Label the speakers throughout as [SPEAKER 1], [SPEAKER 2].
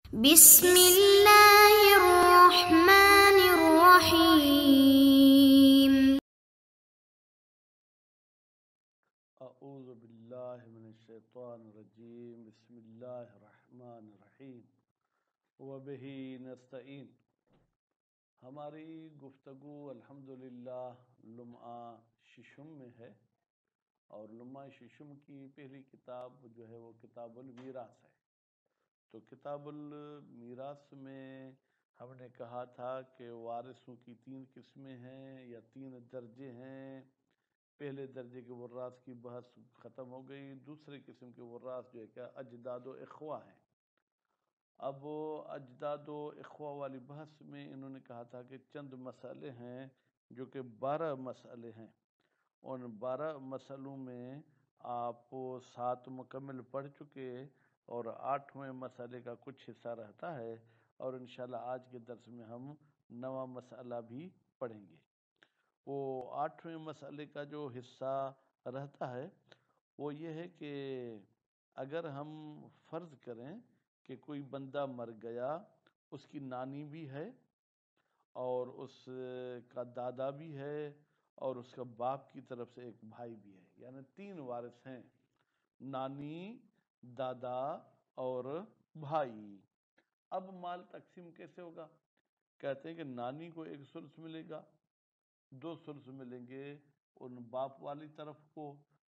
[SPEAKER 1] بسم اللہ الرحمن الرحیم۔
[SPEAKER 2] اعوذ باللہ من الشیطان الرجیم، بسم اللہ الرحمن الرحیم، وبہ نستعین۔ ہماری گفتگو الحمدللہ لمعہ ششم میں ہے، اور لمعہ ششم کی پہلی کتاب جو ہے وہ کتاب المیراث ہے۔ تو کتاب المیراث میں ہم نے کہا تھا کہ وارثوں کی 3 قسمیں ہیں یا 3 درجے ہیں۔ پہلے درجے کے وراث کی بحث ختم ہو گئی۔ دوسرے قسم کے وراث جو ہے کیا اجداد و اخوہ ہیں۔ اب اجداد و اخوہ والی بحث میں انہوں نے کہا تھا کہ چند مسئلے ہیں جو کہ 12 مسئلے ہیں۔ ان 12 مسئلوں میں آپ 7 مکمل پڑھ چکے، اور 8ویں مسئلے کا کچھ حصہ رہتا ہے، اور انشاءاللہ آج کے درس میں ہم 9واں مسئلہ بھی پڑھیں گے۔ وہ 8ویں مسئلے کا جو حصہ رہتا ہے وہ یہ ہے کہ اگر ہم فرض کریں کہ کوئی بندہ مر گیا، اس کی نانی بھی ہے اور اس کا دادا بھی ہے اور اس کا باپ کی طرف سے ایک بھائی بھی ہے، یعنی 3 وارث ہیں، نانی، دادا اور بھائی۔ اب مال تقسیم کیسے ہوگا؟ کہتے ہیں کہ نانی کو 1 ثلث ملے گا، 2 ثلث ملیں گے ان باپ والی طرف کو،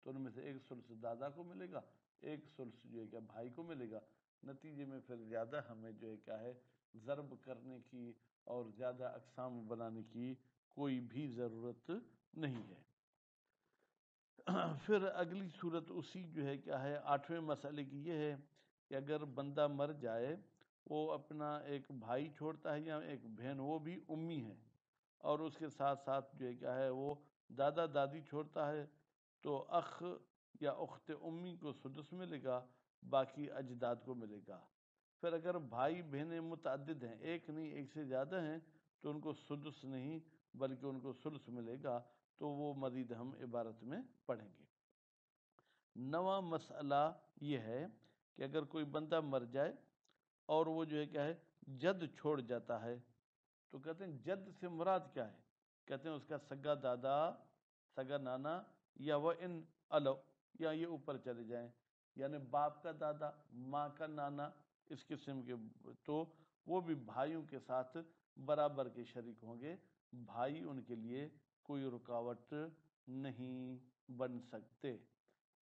[SPEAKER 2] تو ان میں سے 1 ثلث دادا کو ملے گا، 1 ثلث جو ہے کیا بھائی کو ملے گا۔ نتیجے میں پھر زیادہ ہمیں جو ہے کیا ہے ضرب کرنے کی اور زیادہ اقسام بنانے کی کوئی بھی ضرورت نہیں ہے۔ پھر اگلی صورت اسی جو ہے کیا ہے 8ویں مسئلے کی یہ ہے کہ اگر بندہ مر جائے، وہ اپنا ایک بھائی چھوڑتا ہے یا ایک بہن، وہ بھی امی ہے، اور اس کے ساتھ ساتھ جو ہے کیا ہے وہ دادا دادی چھوڑتا ہے، تو اخ یا اخت امی کو سدس ملے گا، باقی اجداد کو ملے گا۔ پھر اگر بھائی بہنیں متعدد ہیں، ایک نہیں ایک سے زیادہ ہیں، تو ان کو سدس نہیں بلکہ ان کو ثلث ملے گا، تو وہ مزید ہم عبارت میں پڑھیں گے۔ 9واں مسئلہ یہ ہے کہ اگر کوئی بندہ مر جائے اور وہ جو ہے کیا ہے جد چھوڑ جاتا ہے، تو کہتے ہیں جد سے مراد کیا ہے؟ کہتے ہیں اس کا سگا دادا، سگا نانا، یا وہ ان الو، یا یہ اوپر چلے جائیں، یعنی باپ کا دادا، ماں کا نانا، اس قسم کے، تو وہ بھی بھائیوں کے ساتھ برابر کے شریک ہوں گے، بھائی ان کے لیے کوئی رکاوٹ نہیں بن سکتے۔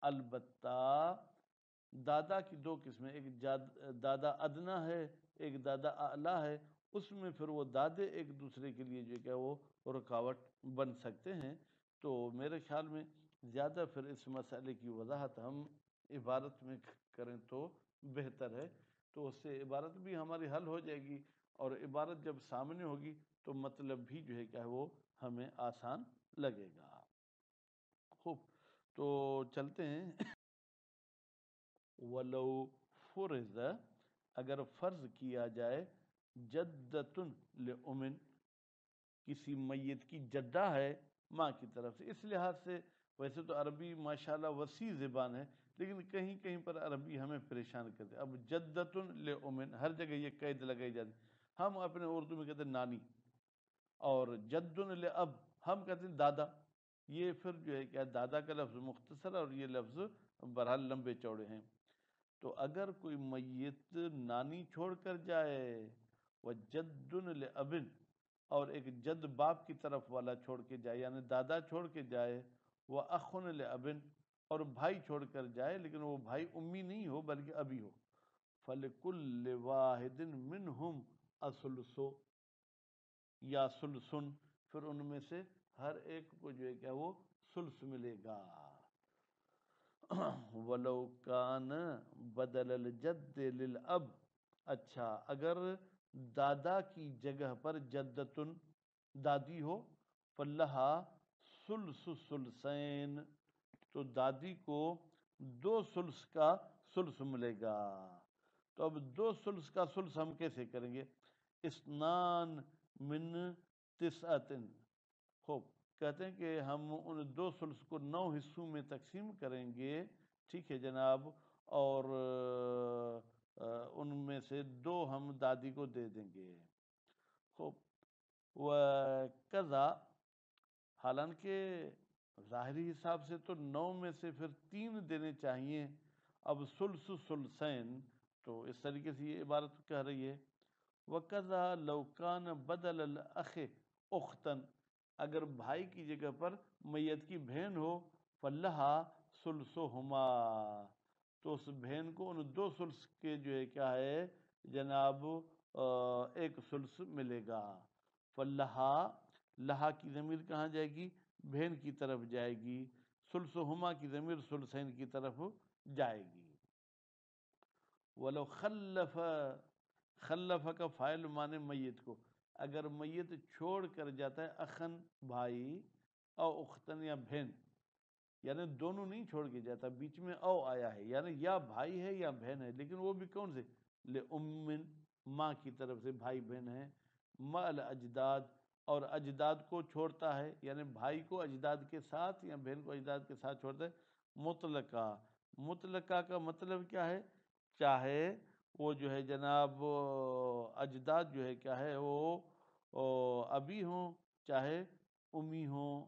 [SPEAKER 2] البتہ دادا کی 2 قسمیں، ایک دادا ادنا ہے، ایک دادا اعلیٰ ہے، اس میں پھر وہ دادے ایک دوسرے کے لیے جو کہ وہ رکاوٹ بن سکتے ہیں۔ تو میرے خیال میں زیادہ پھر اس مسئلے کی وضاحت ہم عبارت میں کریں تو بہتر ہے، تو اس سے عبارت بھی ہماری حل ہو جائے گی، اور عبارت جب سامنے ہوگی تو مطلب بھی جو ہے کیا ہے وہ ہمیں آسان لگے گا۔ خوب، تو چلتے ہیں۔ وَلَوْ فُرِضَ، اگر فرض کیا جائے، جدتن لِأُمٍ، کسی میت کی جدہ ہے ماں کی طرف سے۔ اس لحاظ سے ویسے تو عربی ماشاءاللہ وسیع زبان ہے، لیکن کہیں کہیں پر عربی ہمیں پریشان کرتے ہیں۔ اب جدتن لِأُمٍ، ہر جگہ یہ قید لگائی جاتی ہے۔ ہم اپنے اردو میں کہتے ہیں نانی، اور جدن لِأب ہم کہتے ہیں دادا۔ یہ پھر جو ہے کیا دادا کا لفظ مختصر اور یہ لفظ بہرحال لمبے چوڑے ہیں۔ تو اگر کوئی میت نانی چھوڑ کر جائے، وَجَدٌ لِأَبٍ، اور ایک جد باپ کی طرف والا چھوڑ کے جائے، یعنی دادا چھوڑ کے جائے، وَأَخٌ لِأَبٍ، اور بھائی چھوڑ کر جائے لیکن وہ بھائی امی نہیں ہو بلکہ ابی ہو، فَلِكُلِّ وَاحِدٍ مِّنْهُمْ الثُّلُثُ یا ثلثن، پھر ان میں سے ہر ایک کو جو ہے کیا وہ ثلث ملے گا۔ وَلَوْ كَانَ بَدَلَ الْجَدِّ لِلْأَبْ، اچھا اگر دادا کی جگہ پر جدتن دادی ہو، فَلَّهَا ثُلْثُ ثُلْثَيْن، تو دادی کو 2 ثلث کا ثلث ملے گا۔ تو اب 2 ثلث کا ثلث ہم کیسے کریں گے؟ اسنان من تسعتن، خوب، کہتے ہیں کہ ہم ان 2 ثلث کو 9 حصوں میں تقسیم کریں گے، ٹھیک ہے جناب، اور ان میں سے 2 ہم دادی کو دے دیں گے. خوب. و قضا، حالانکہ ظاہری حساب سے تو 9 میں سے پھر 3 دینے چاہیے. اب ثلث ثلثین، تو اس طریقے سے یہ عبارت کہہ رہی ہے. وَقَضَى لَوْ كَانَ بَدَلَ الْأَخِ أُخْتًا، اگر بھائی کی جگہ پر میت کی بہن ہو، فَلَّهَا ثُلْثُهُمَا، تو اس بہن کو ان 2 ثلث کے جو ہے کیا ہے جناب 1 ثلث ملے گا. فَلَّهَا، لہا کی ضمیر کہاں جائے گی؟ بہن کی طرف جائے گی. ثلثہما کی ضمیر ثلثین کی طرف جائے گی. وَلَوْ خَلَّفَ، خلف کا فاعل مانے میت کو، اگر میت چھوڑ کر جاتا ہے اخن بھائی او اختن یا بہن، یعنی دونوں نہیں چھوڑ کے جاتا، بیچ میں او آیا ہے، یعنی یا بھائی ہے یا بہن ہے، لیکن وہ بھی کون سے؟ لِأُمٍ، ماں کی طرف سے بھائی بہن ہیں. مَعَ الْأَجْدَاد، اور اجداد کو چھوڑتا ہے، یعنی بھائی کو اجداد کے ساتھ یا بہن کو اجداد کے ساتھ چھوڑتا ہے. مطلقہ، مطلقہ کا مطلب کیا ہے؟ چاہے وہ جو ہے جناب اجداد جو ہے کیا ہے وہ ابی ہوں چاہے امی ہوں.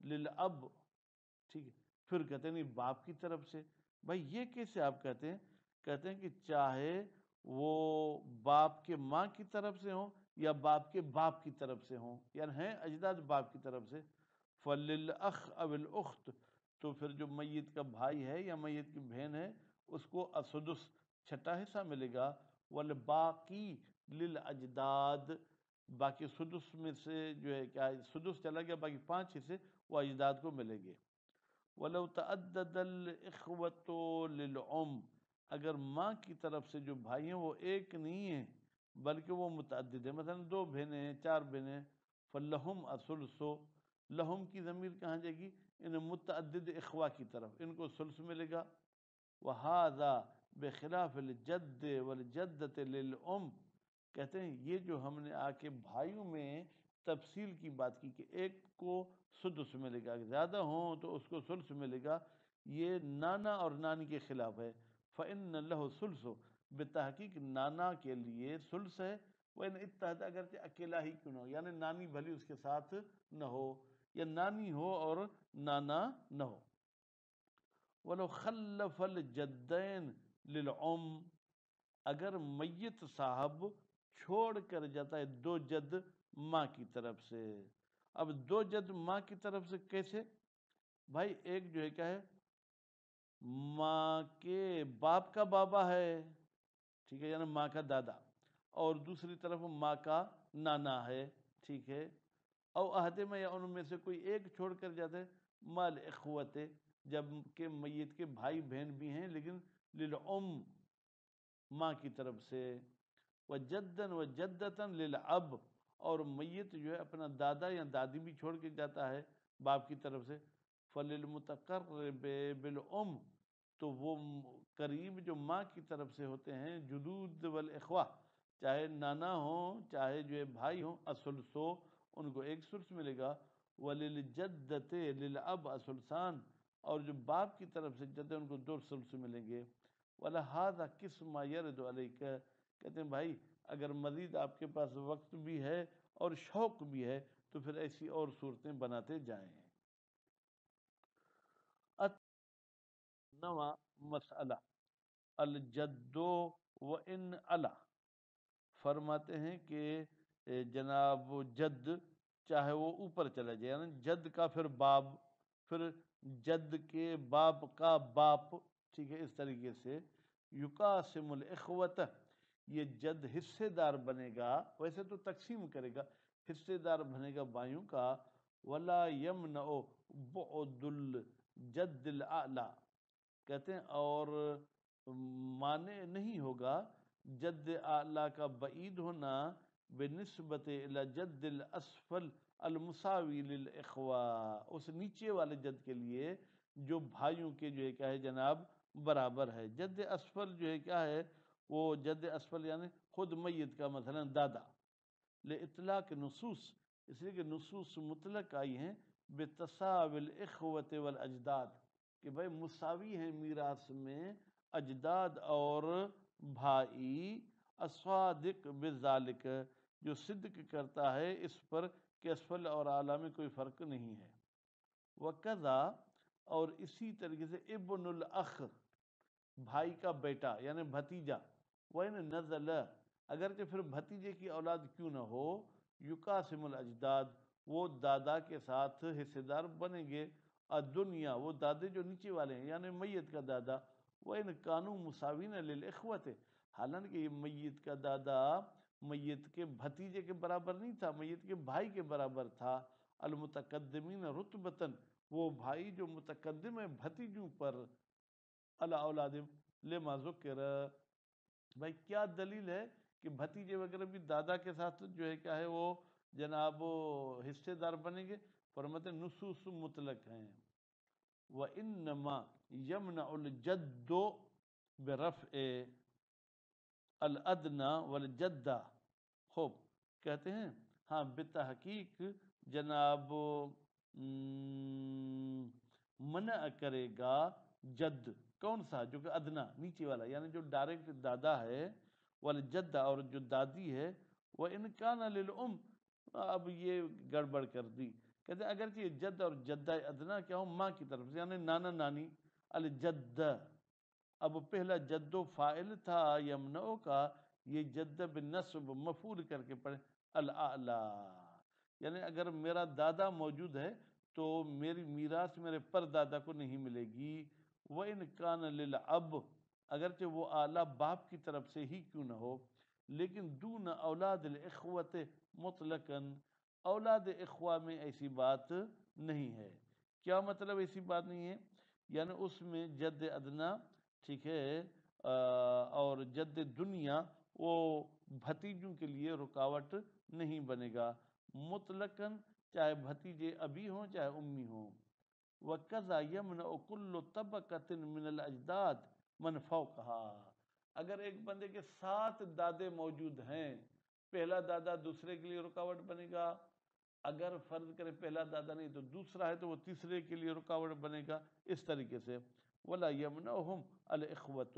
[SPEAKER 2] للاب، ٹھیک ہے. پھر کہتے ہیں نہیں باپ کی طرف سے. بھائی یہ کیسے آپ کہتے ہیں؟ کہتے ہیں کہ چاہے وہ باپ کے ماں کی طرف سے ہوں یا باپ کے باپ کی طرف سے ہوں، یعنی ہیں اجداد باپ کی طرف سے. فللأخ او الاخت، تو پھر جو میت کا بھائی ہے یا میت کی بہن ہے اس کو السدس، چھٹا حصہ ملے گا. والباقی للاجداد، باقی سدس میں سے جو ہے کیا سدس چلا گیا، باقی 5 حصے وہ اجداد کو ملیں گے. وَلَوْ تَعَدَّدَ الْإِخْوَةُ لِلْأُمِّ، اگر ماں کی طرف سے جو بھائی ہیں وہ ایک نہیں ہیں بلکہ وہ متعدد ہیں، مثلا 2 بہنیں ہیں 4 بہنیں، فَلَّهُمْ الثُّلُثُ، لہم کی ضمیر کہاں جائے گی؟ ان متعدد اخوا کی طرف، ان کو ثلث ملے گا. وَهَذَا بِخِلَافِ الْجَدِّ وَالْجَدَّةِ لِلْأُمِّ، کہتے ہیں یہ جو ہم نے آ کے بھائیوں میں تفصیل کی بات کی کہ ایک کو سدس ملے گا، زیادہ ہوں تو اس کو ثلث ملے گا، یہ نانا اور نانی کے خلاف ہے. فَإِنَّ لَهُ ثُلْثُ، بتحقیق نانا کے لیے ثلث ہے. وَإِنْ اتَّحَدَ، اگرچہ اکیلا ہی کیوں نہ ہو، یعنی نانی بھلی اس کے ساتھ نہ ہو یا نانی ہو اور نانا نہ ہو. وَلَوْ خَلَّفَ الْجَدَّيْنِ لِلْأُمِّ، اگر میت صاحب چھوڑ کر جاتا ہے 2 جد ماں کی طرف سے. اب 2 جد ماں کی طرف سے کیسے؟ بھائی ایک جو ہے کیا ہے ماں کے باپ کا بابا ہے، ٹھیک ہے، یعنی ماں کا دادا، اور دوسری طرف ماں کا نانا ہے، ٹھیک ہے. او عہد میں یا ان میں سے کوئی ایک چھوڑ کر جاتا ہے مال اخوت، جب کہ میت کے بھائی بہن بھی ہیں لیکن للعم، ماں کی طرف سے. وجدن وجدتن للاب، اور میت جو ہے اپنا دادا یا دادی بھی چھوڑ کے جاتا ہے باپ کی طرف سے. فللمتقرب بالام، تو وہ قریب جو ماں کی طرف سے ہوتے ہیں جدود والاخوہ، چاہے نانا ہوں چاہے جو ہے بھائی ہوں، الثلثو، ان کو 1 ثلث ملے گا. وللجدت للاب الثلثان، اور جو باپ کی طرف سے جد ان کو 2 ثلث ملیں گے. وَلَهَذَا قِسْمَ يَرِدُ عَلَيْكَ، کہتے ہیں بھائی اگر مزید آپ کے پاس وقت بھی ہے اور شوق بھی ہے تو پھر ایسی اور صورتیں بناتے جائیں. نواں مسئلہ، الجد و ان علا، فرماتے ہیں کہ جناب جد چاہے وہ اوپر چلا جائے، یعنی جد کا پھر باپ، پھر جد کے باپ کا باپ، ٹھیک ہے، اس طریقے سے. یقاسم الاخوت، یہ جد حصے دار بنے گا، ویسے تو تقسیم کرے گا، حصے دار بنے گا بھائیوں کا. ولا یمنع بعد الجد الاعلی، کہتے ہیں اور مانع نہیں ہوگا جد اعلیٰ کا بعید ہونا بنسبت الی جد الاسفل المساوی للاخوہ، اس نیچے والے جد کے لیے جو بھائیوں کے جو ہے کیا ہے جناب برابر ہے. جد اسفل جو ہے کیا ہے وہ جد اسفل یعنی خود میت کا مثلا دادا. لإطلاق نصوص، اس لیے کہ نصوص مطلق آئی ہیں بتساوی الاخوۃ والاجداد، کہ بھائی مساوی ہیں میراث میں اجداد اور بھائی الصادق بذالک جو صدق کرتا ہے اس پر کہ اسفل اور اعلیٰ میں کوئی فرق نہیں ہے۔ وکذا اور اسی طریقے سے ابن الاخ بھائی کا بیٹا یعنی بھتیجا، وَإِن نزل اگرچہ پھر بھتیجے کی اولاد کیوں نہ ہو، یقاسم الاجداد وہ دادا کے ساتھ حصے دار بنیں گے، الدنیا وہ دادے جو نیچے والے ہیں یعنی میت کا دادا، وَإِن كَانُوا مُسَاوِينَ لِلْإِخْوَةِ حالانکہ یہ میت کا دادا میت کے بھتیجے کے برابر نہیں تھا، میت کے بھائی کے برابر تھا، المتقدمین رتبتاً وہ بھائی جو متقدم ہے بھتیجوں پر، اولاد لما ذکر بھائی کیا دلیل ہے کہ بھتیجے وغیرہ بھی دادا کے ساتھ جو ہے کیا ہے وہ جناب حصے دار بنیں گے؟ فرماتے ہیں نصوص مطلق ہیں۔ وَإِنَّمَا يَمْنَعُ الْجَدُّ بِرَفْعِ الْأَدْنَى وَالْجَدَّ خوب کہتے ہیں ہاں بتحقیق جناب منع کرے گا جد کون سا جو کہ ادنا نیچے والا یعنی جو ڈائریکٹ دادا ہے، والجد اور جو دادی ہے، وَإِنْ كَانَ لِلْأُمْ اب یہ گڑبڑ کر دی، کہتے ہیں اگرچہ یہ جد اور جدہ ادنا کیا ہو ماں کی طرف سے یعنی نانا نانی، الجد اب پہلا جد و فائل تھا یمنعو کا، یہ جد بالنسب مفعول کر کے پڑھیں الاعلی، یعنی اگر میرا دادا موجود ہے تو میری میراث میرے پر دادا کو نہیں ملے گی۔ وَإِنْ كَانَ لِلْأَبْ اگرچہ وہ اعلیٰ باپ کی طرف سے ہی کیوں نہ ہو، لیکن دون اولاد الاخوت مطلقاً اولاد اخوہ میں ایسی بات نہیں ہے۔ کیا مطلب ایسی بات نہیں ہے؟ یعنی اس میں جد ادنا ٹھیک ہے اور جد دنیا وہ بھتیجوں کے لیے رکاوٹ نہیں بنے گا مطلقاً، چاہے بھتیجے ابھی ہوں چاہے امی ہوں۔ وَكَذَا يَمْنَعُ كُلُّ طَبَقَةٍ مِّنَ الْأَجْدَادِ مَنْ فَوْقَهَا اگر ایک بندے کے 7 دادے موجود ہیں، پہلا دادا دوسرے کے لیے رکاوٹ بنے گا، اگر فرض کرے پہلا دادا نہیں تو دوسرا ہے تو وہ تیسرے کے لیے رکاوٹ بنے گا، اس طریقے سے۔ وَلَا يَمْنَعُهُمْ الْإِخْوَةُ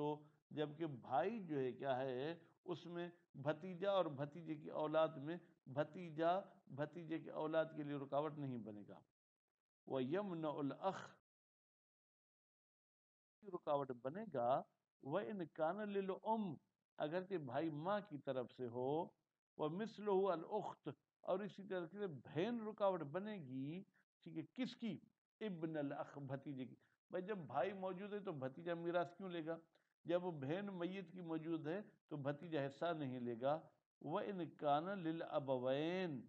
[SPEAKER 2] جبکہ بھائی جو ہے کیا ہے اس میں بھتیجا اور بھتیجے کی اولاد میں بھتیجا بھتیجے کی اولاد کے لیے رکاوٹ نہیں بنے گا۔ وَيَمْنَعُ الْأَخْ رکاوٹ بنے گا وَإِنْ كَانَ لِلْأُمْ اگرچہ بھائی ماں کی طرف سے ہو، وَمِثْلُهُ الْأُخْتِ اور اسی طرح سے بہن رکاوٹ بنے گی، ٹھیک ہے کس کی؟ ابن الاخ بھتیجے کی۔ بھائی جب بھائی موجود ہے تو بھتیجا میراث کیوں لے گا؟ جب بہن میت کی موجود ہے تو بھتیجا حصہ نہیں لے گا۔ وَإِنْ كَانَ لِلْأَبَوَيْنِ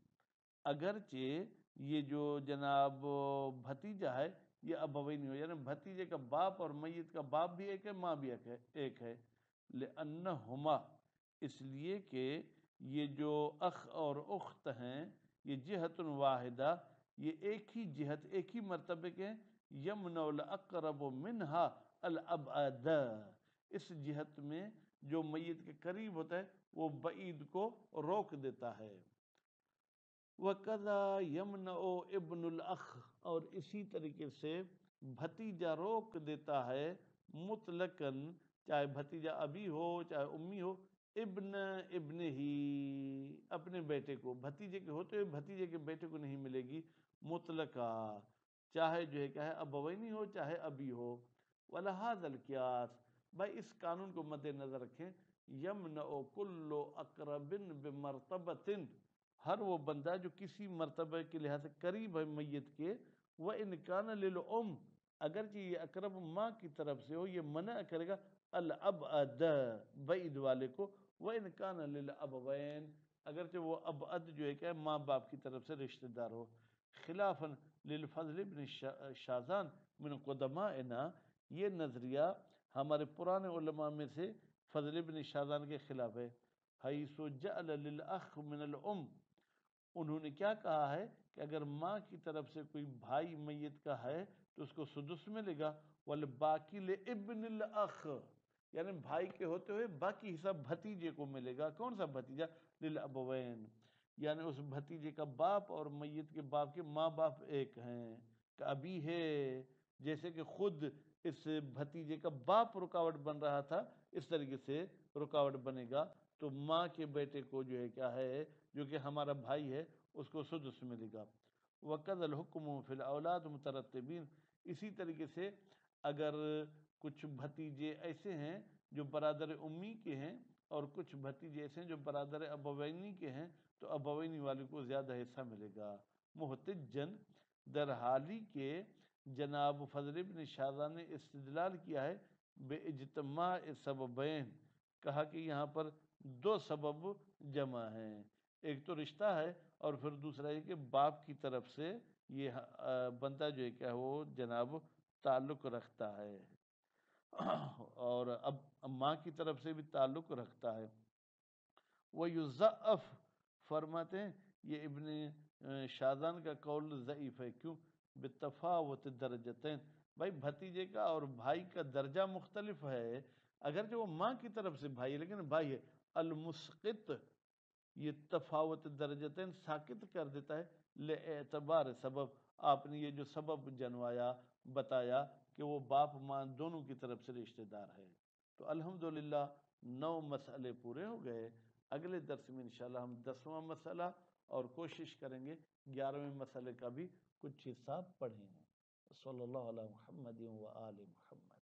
[SPEAKER 2] اگرچہ یہ جو جناب بھتیجا ہے یہ ابوین ہو یعنی بھتیجے کا باپ اور میت کا باپ بھی ایک ہے ماں بھی ایک ہے، لأنہما اس لیے کہ یہ جو اخ اور اخت ہیں یہ جہت واحدہ یہ ایک ہی جہت ایک ہی مرتبے کے، یمنع الاقرب منہا الابعد اس جہت میں جو میت کے قریب ہوتا ہے وہ بعید کو روک دیتا ہے۔ وَكَذَا يَمْنَعُ ابن الاخ اور اسی طریقے سے بھتیجا روک دیتا ہے مطلقاً چاہے بھتیجا ابھی ہو چاہے امی ہو، ابن ہی اپنے بیٹے کو، بھتیجے کے ہوتے ہوئے بھتیجے کے بیٹے کو نہیں ملے گی مطلقہ، چاہے جو ہے کیا ہے ابوینی ہو چاہے ابھی ہو۔ وَلَهَذَا الْقِيَاسُ بھائی اس قانون کو مد نظر رکھیں، یمنع کل اقرب بمرتبۃ ہر وہ بندہ جو کسی مرتبہ کے لحاظ سے قریب ہے میت کے، وَإِنْ كَانَ لِلْأُمْ اگرچہ یہ اقرب ماں کی طرف سے ہو یہ منع کرے گا الابعد بعید والے کو، وَإِنْ كَانَ لِلْأَبَوَيْنِ اگرچہ وہ ابعد جو ہے کہ ماں باپ کی طرف سے رشتہ دار ہو۔ خلافاً للفضل بن شازان من قدمائنا یہ نظریہ ہمارے پرانے علماء میں سے فضل بن شازان کے خلاف ہے۔ حیث جعل للأخ من الام انہوں نے کیا کہا ہے کہ اگر ماں کی طرف سے کوئی بھائی میت کا ہے تو اس کو سدس ملے گا، والباقی لابن الاخ یعنی بھائی کے ہوتے ہوئے باقی حصہ بھتیجے کو ملے گا۔ کون سا بھتیجا؟ للابوین یعنی اس بھتیجے کا باپ اور میت کے باپ کے ماں باپ ایک ہیں کہ ابھی ہے، جیسے کہ خود اس بھتیجے کا باپ رکاوٹ بن رہا تھا اس طریقے سے رکاوٹ بنے گا تو ماں کے بیٹے کو جو ہے کیا ہے جو کہ ہمارا بھائی ہے اس کو سدس ملے گا۔ وَقَدَ الْحُكْمُ فِي الْأَوْلَادِ مُتَرَتِّبِينَ، اسی طریقے سے اگر کچھ بھتیجے ایسے ہیں جو برادر امی کے ہیں اور کچھ بھتیجے ایسے ہیں جو برادر ابوینی کے ہیں تو ابوینی والے کو زیادہ حصہ ملے گا۔ محتجن، در حالی کے جناب فضل ابن شاذان نے استدلال کیا ہے بے اجتماع سببین، کہا کہ یہاں پر دو سبب جمع ہیں، ایک تو رشتہ ہے اور پھر دوسرا یہ کہ باپ کی طرف سے یہ بندہ جو ہے کیا وہ جناب تعلق رکھتا ہے اور اب ماں کی طرف سے بھی تعلق رکھتا ہے۔ وَيُضَعَّف، فرماتے ہیں یہ ابن شاذان کا قول ضعیف ہے، کیوں؟ بتفاوت درجتین، بھائی بھتیجے کا اور بھائی کا درجہ مختلف ہے، اگرچہ وہ ماں کی طرف سے بھائی ہے لیکن بھائی ہے۔ المسقط، یہ تفاوت درجتین ساکت کر دیتا ہے لِاعْتِبار سبب، آپ نے یہ جو سبب جنوایا بتایا کہ وہ باپ ماں دونوں کی طرف سے رشتہ دار ہے۔ تو الحمدللہ 9 مسئلے پورے ہو گئے۔ اگلے درس میں انشاءاللہ ہم 10واں مسئلہ اور کوشش کریں گے 11ویں مسئلے کا بھی کچھ حصہ پڑھیں۔ صلی اللہ علیہ محمد و آل محمد۔